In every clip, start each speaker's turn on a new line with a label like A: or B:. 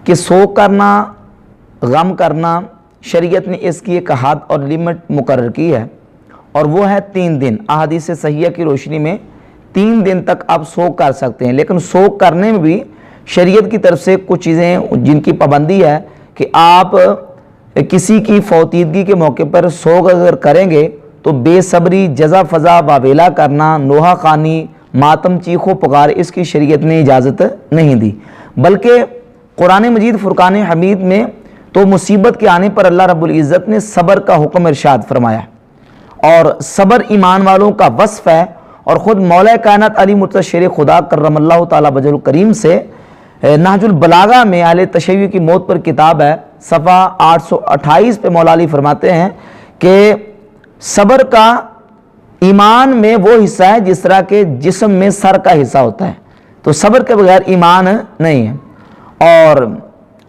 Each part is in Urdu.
A: کہ سو کرنا، غم کرنا، شریعت نے اس کی ایک حد اور لمٹ مقرر کی ہے، اور وہ ہے 3 دن۔ احادیث صحیحہ کی روشنی میں 3 دن تک آپ سو کر سکتے ہیں، لیکن سو کرنے میں بھی شریعت کی طرف سے کچھ چیزیں جن کی پابندی ہے کہ آپ کسی کی فوتیدگی کے موقع پر سوگ اگر کریں گے تو بے صبری، جزا فضا، واویلا کرنا، نوحہ خوانی، ماتم، چیخ و پکار، اس کی شریعت نے اجازت نہیں دی، بلکہ قرآن مجید فرقان حمید میں تو مصیبت کے آنے پر اللہ رب العزت نے صبر کا حکم ارشاد فرمایا، اور صبر ایمان والوں کا وصف ہے، اور خود مولا کائنات علی مرتضی شیر خدا کرم اللہ تعالیٰ وجہ الکریم سے نہج البلاغہ میں اہل تشیع کی موت پر کتاب ہے، صفحہ 828 پہ مولا علی فرماتے ہیں کہ صبر کا ایمان میں وہ حصہ ہے جس طرح کہ جسم میں سر کا حصہ ہوتا ہے، تو صبر کے بغیر ایمان نہیں ہے۔ اور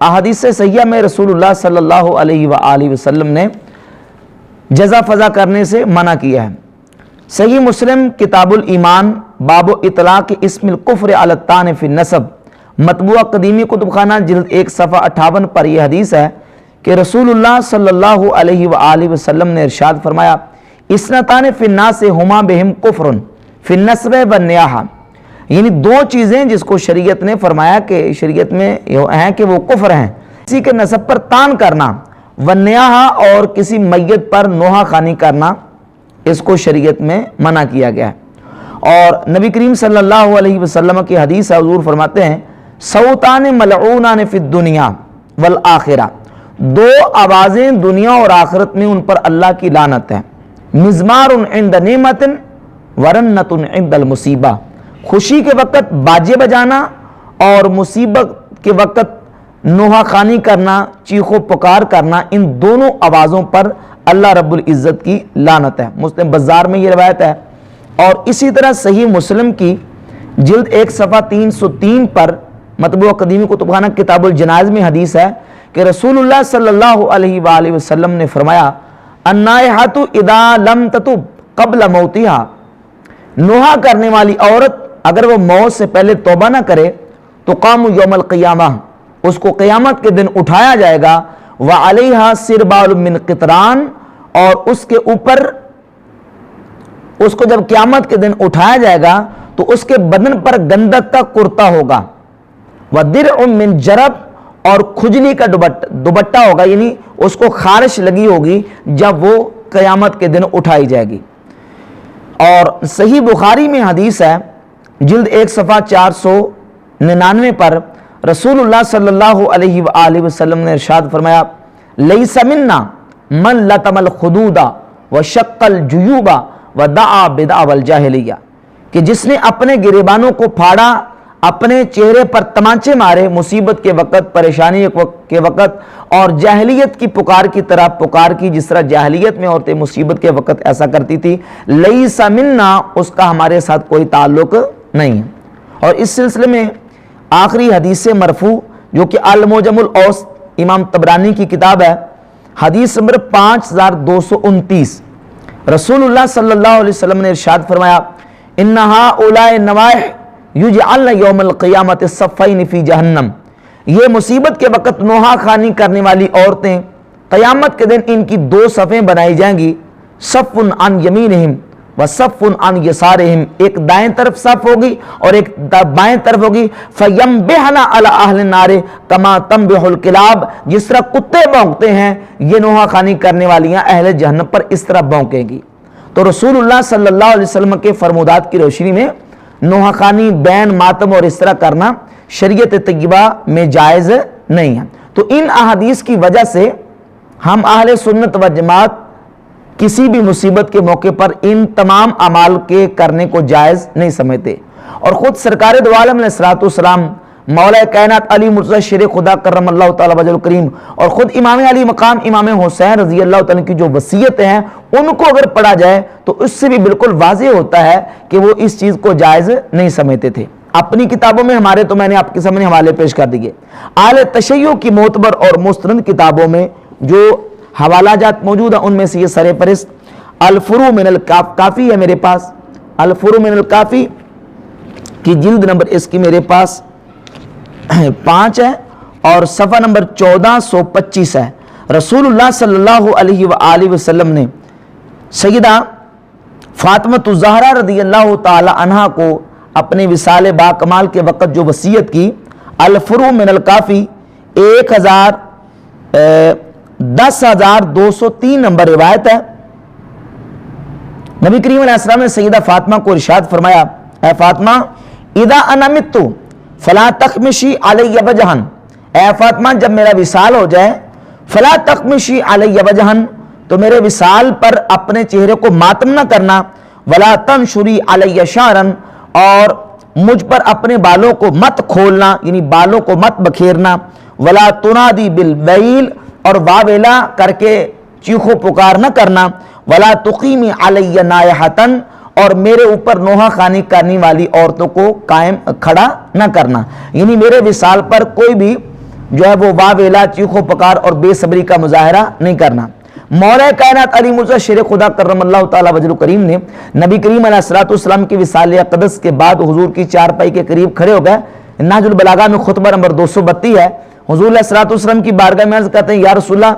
A: احادیث صحیحہ میں رسول اللہ صلی اللہ علیہ وآلہ وسلم نے جزا فضا کرنے سے منع کیا ہے۔ صحیح مسلم کتاب الایمان باب اطلاق اسم الکفر علی الطعن فی النسب، مطبوعہ قدیمی کتب خانہ جلد 1 صفحہ 58 پر یہ حدیث ہے کہ رسول اللہ صلی اللہ علیہ وآلہ وسلم نے ارشاد فرمایا، اثنتان فی الناس ہما بہم کفر فی النسب والنیاحہ، یعنی 2 چیزیں جس کو شریعت نے فرمایا کہ شریعت میں ہیں کہ وہ کفر ہیں، کسی کے نسب پر تان کرنا، والنیاحہ اور کسی میت پر نوحہ خوانی کرنا، اس کو شریعت میں منع کیا گیا ہے۔ اور نبی کریم صلی اللہ علیہ وسلم کی حدیث ہے، حضور فرماتے ہیں، صوتان ملعونان فی الدنیا والآخرہ، 2 آوازیں دنیا اور آخرت میں ان پر اللہ کی لعنت ہے، مزمار عند نعمت ورنت عند المصیبہ، خوشی کے وقت باجے بجانا اور مصیبت کے وقت نوحہ خوانی کرنا، چیخ و پکار کرنا، ان دونوں آوازوں پر اللہ رب العزت کی لعنت ہے۔ مسلم بازار میں یہ روایت ہے، اور اسی طرح صحیح مسلم کی جلد 1 صفحہ 303 پر مطبوعہ قدیمی کتب خانہ کتاب الجنائز میں حدیث ہے کہ رسول اللہ صلی اللہ علیہ وآلہ وسلم نے فرمایا، النائحۃ اذا لم تتب قبل موتہا، نوحہ کرنے والی عورت اگر وہ موت سے پہلے توبہ نہ کرے تو قام یوم القیامہ، اس کو قیامت کے دن اٹھایا جائے گا، وعلیہا سربال من قطران، اور اس کے اوپر اس کو جب قیامت کے دن اٹھایا جائے گا تو اس کے بدن پر گندک کا کرتا ہوگا، ودرع من جرب، اور کھجلی کا دوپٹہ ہوگا، یعنی اس کو خارش لگی ہوگی جب وہ قیامت کے دن اٹھائی جائے گی۔ اور صحیح بخاری میں حدیث ہے، جلد 1 صفحہ 499 پر رسول اللہ صلی اللہ علیہ وآلہ وسلم نے ارشاد فرمایا، لیس منا من لطم الخدود وشق الجیوب ودعا بدعوى الجاہلیہ، کہ جس نے اپنے گریبانوں کو پھاڑا، اپنے چہرے پر تمانچے مارے مصیبت کے وقت، پریشانی کے وقت، اور جاہلیت کی پکار کی طرح پکار کی جس طرح جاہلیت میں عورتیں مصیبت کے وقت ایسا کرتی تھی، لیس منا، اس کا ہمارے ساتھ کوئی تعلق نہیں ہے۔ اور اس سلسلے میں آخری حدیث مرفوع جو کہ المعجم الاوسط امام طبرانی کی کتاب ہے، حدیث نمبر 5229، رسول اللہ صلی اللہ علیہ وسلم نے ارشاد فرمایا، انہا اولائے نوائح یجعلن یوم القیامت صفین فی جہنم، یہ مصیبت کے وقت نوحہ خوانی کرنے والی عورتیں قیامت کے دن ان کی 2 صفیں بنائی جائیں گی، صف عن یمینہم وصف عن یسارہم، ایک دائیں طرف صف ہوگی اور ایک بائیں طرف ہوگی، فینبہن علی اہل النار کما تنبح الکلاب، جس طرح کتے بھونکتے ہیں یہ نوحہ خوانی کرنے والیاں اہل جہنم پر اس طرح بھونکیں گی۔ تو رسول اللہ صلی اللہ علیہ وسلم کے فرمودات کی روشنی میں نوحہ خوانی، بین، ماتم اور اس طرح کرنا شریعت طیبہ میں جائز نہیں ہے۔ تو ان احادیث کی وجہ سے ہم اہل سنت و جماعت کسی بھی مصیبت کے موقع پر ان تمام اعمال کے کرنے کو جائز نہیں سمجھتے، اور خود سرکار دو عالم علیہ الصلوۃ والسلام، مولا کائنات علی مرتضی شیر خدا کرم اللہ تعالی وجہ الکریم، اور خود امام علی مقام امام حسین رضی اللہ تعالیٰ کی جو وصیتیں ہیں ان کو اگر پڑھا جائے تو اس سے بھی بالکل واضح ہوتا ہے کہ وہ اس چیز کو جائز نہیں سمجھتے تھے۔ اپنی کتابوں میں ہمارے تو میں نے آپ کے سامنے حوالے پیش کر دیے، اہل تشیع کی معتبر اور مستند کتابوں میں جو حوالہ جات موجود ہیں ان میں سے یہ سر فہرست الفروع من الکافی ہے میرے پاس، الفروع من الکافی کی جلد نمبر اس کی میرے پاس 5 ہے، اور صفحہ نمبر 1425 ہے۔ رسول اللہ صلی اللہ علیہ وآلہ وسلم نے سیدہ فاطمہ الزہرا رضی اللہ تعالی عنہ کو اپنے وصال با کمال کے وقت جو وصیت کی، الفروع من الکافی 10,203 نمبر روایت ہے۔ نبی کریم علیہ السلام نے سیدہ فاطمہ کو ارشاد فرمایا، اے فاطمہ اذا انا مت فلا تخمشی علی وجہن، اے فاطمہ جب میرا وصال ہو جائے، فلا تخمشی علی وجہن، تو میرے وصال پر اپنے چہرے کو ماتم نہ کرنا، ولا تنشری علی شعرا، اور مجھ پر اپنے بالوں کو مت کھولنا، یعنی بالوں کو مت بکھیرنا، ولا تنادی بالویل، اور واویلا کر کے چیخو پکار نہ کرنا، ولا تقیمی علی نائحتن، اور میرے اوپر نوحہ خوانی کرنے والی عورتوں کو قائم کھڑا نہ کرنا، یعنی میرے وصال پر کوئی بھی جو ہے وہ واویلا چیخو پکار اور بے صبری کا مظاہرہ نہیں کرنا۔ مولا کائنات علی مرزا شیر خدا کرم اللہ تعالی وجہ کریم نے نبی کریم علیہ السلام کی وصال اقدس کے بعد حضور کی چارپائی کے قریب کھڑے ہو گئے۔ نہج البلاغہ میں خطبہ نمبر 232 ہے۔ حضور علیہ السلام کی بارگاہ میں عرض کرتے ہیں، یا رسول اللہ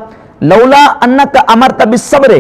A: لولا انک امرت بالصبر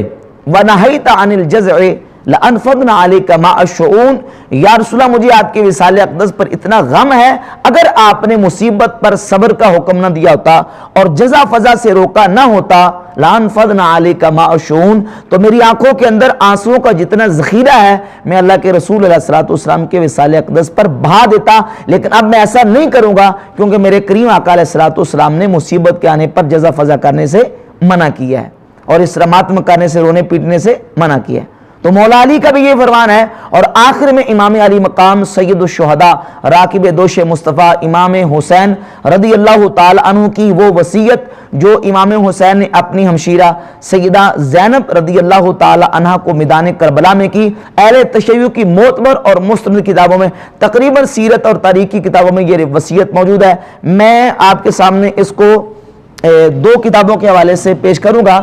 A: ونہیت عن الجزع لانفضنا علیک ماء الشؤون، یا رسول اللہ مجھے آپ کے وصال اقدس پر اتنا غم ہے، اگر آپ نے مصیبت پر صبر کا حکم نہ دیا ہوتا اور جزا فضا سے روکا نہ ہوتا، لانفضنا علیک ماء الشؤون، تو میری آنکھوں کے اندر آنسوؤں کا جتنا ذخیرہ ہے میں اللہ کے رسول علیہ السلام کے وصال اقدس پر بہا دیتا، لیکن اب میں ایسا نہیں کروں گا کیونکہ میرے کریم آقا علیہ السلام نے مصیبت کے آنے پر جزا فضا کرنے سے منع کیا ہے اور اسراماتم کرنے سے، رونے پیٹنے سے منع کیا ہے۔ تو مولا علی کا بھی یہ فرمان ہے۔ اور آخر میں امام علی مقام سید الشہداء راکب دوش مصطفیٰ امام حسین رضی اللہ تعالی عنہ کی وہ وصیت جو امام حسین نے اپنی ہمشیرہ سیدہ زینب رضی اللہ تعالی عنہ کو میدان کربلا میں کی، اہل تشیع کی معتبر اور مستند کتابوں میں، تقریباً سیرت اور تاریخ کی کتابوں میں یہ وصیت موجود ہے۔ میں آپ کے سامنے اس کو دو کتابوں کے حوالے سے پیش کروں گا۔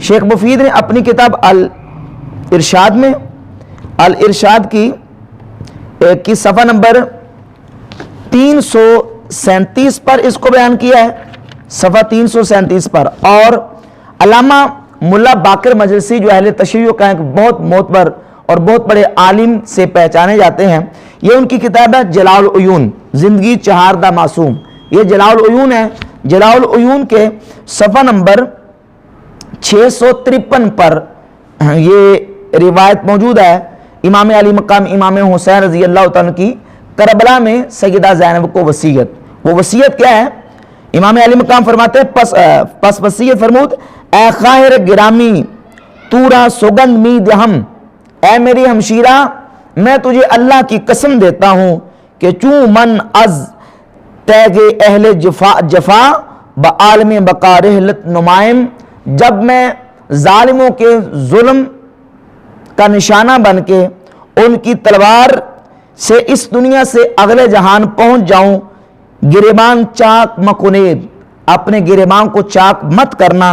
A: شیخ مفید نے اپنی کتاب الارشاد میں، الارشاد کی صفحہ نمبر 337 پر اس کو بیان کیا ہے، صفحہ 337 پر، اور علامہ ملا باقر مجلسی جو اہل تشیع کا ایک بہت معتبر اور بہت بڑے عالم سے پہچانے جاتے ہیں، یہ ان کی کتاب ہے جلال العیون، زندگی چہاردہ معصوم، یہ جلال العیون ہے۔ جلال العیون کے صفحہ نمبر 653 پر یہ روایت موجود ہے، امام علی مقام امام حسین رضی اللہ تعالیٰ کی کربلا میں سیدہ زینب کو وصیت۔ وہ وصیت کیا ہے؟ امام علی مقام فرماتے ہیں، پس وصیت فرمود، اے خاہر گرامی تورا سگند می دہم، اے میری ہمشیرہ میں تجھے اللہ کی قسم دیتا ہوں کہ چوں من از تیگ اہل جفا بعالم بقا رحلت نمائم، جب میں ظالموں کے ظلم کا نشانہ بن کے ان کی تلوار سے اس دنیا سے اگلے جہان پہنچ جاؤں، گریبان چاک مکنید، اپنے گریبان کو چاک مت کرنا،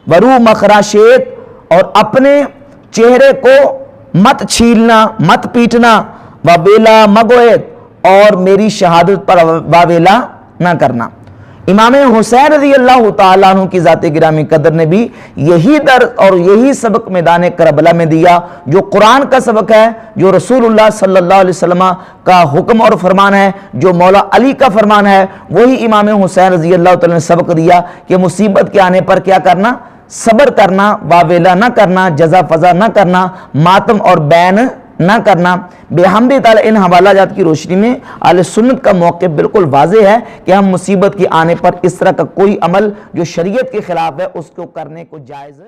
A: ورو مخراشیت، اور اپنے چہرے کو مت چھیلنا، مت پیٹنا، وابیلا مگوید، اور میری شہادت پر واویلا نہ کرنا۔ امام حسین رضی اللہ تعالیٰ عنہ کی ذات گرامی قدر نے بھی یہی درس اور یہی سبق میدان کربلا میں دیا، جو قرآن کا سبق ہے، جو رسول اللہ صلی اللہ علیہ وسلم کا حکم اور فرمان ہے، جو مولا علی کا فرمان ہے، وہی امام حسین رضی اللہ تعالیٰ نے سبق دیا کہ مصیبت کے آنے پر کیا کرنا؟ صبر کرنا، واویلا نہ کرنا، جزا فضا نہ کرنا، ماتم اور بین نہ کرنا۔ بحمد تعالی ان حوالہ جات کی روشنی میں اہل سنت کا موقف بالکل واضح ہے کہ ہم مصیبت کے آنے پر اس طرح کا کوئی عمل جو شریعت کے خلاف ہے اس کو کرنے کو جائز